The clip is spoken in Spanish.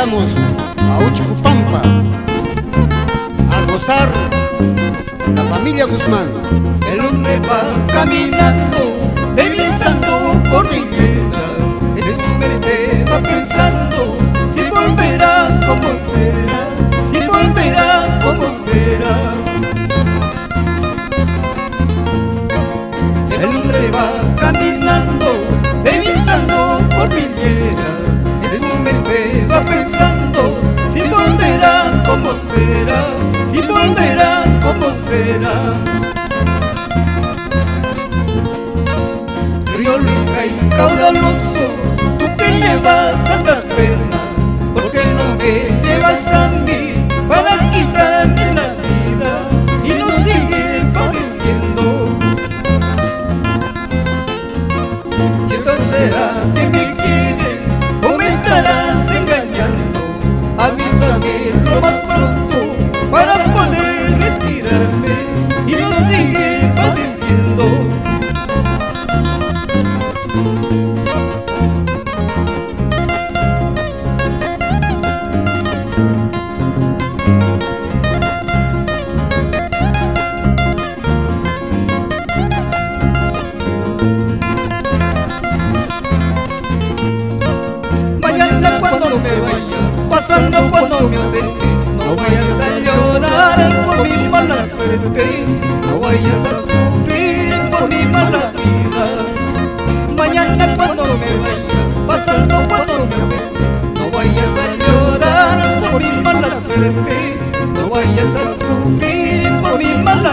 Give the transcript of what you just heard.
llegamos a Uchucupampa a gozar la familia Guzmán. El hombre va caminando, divisando cordilleras, en su mente va pensando si volverá, cómo será, si volverá, cómo será. El hombre va caminando, divisando cordilleras, en su mente va pensando si volverá, cómo será, si volverá, cómo será. Río rica y caudaloso, tú que llevas tantas penas, ¿por qué no me llevas a mí para quitarme la vida y no sigue padeciendo? ¿Cierto será que me quieres o me estarás engañando? Avísame lo más pronto para poder retirarme y no sigue padeciendo. Mañana cuando me vaya, pasando cuando me ausente, no vayas a llorar por mi mala suerte, no vayas a sufrir por mi mala vida. Mañana cuando me vaya, pasando cuando me ausente, no vayas a llorar por mi mala suerte, no vayas a sufrir por mi mala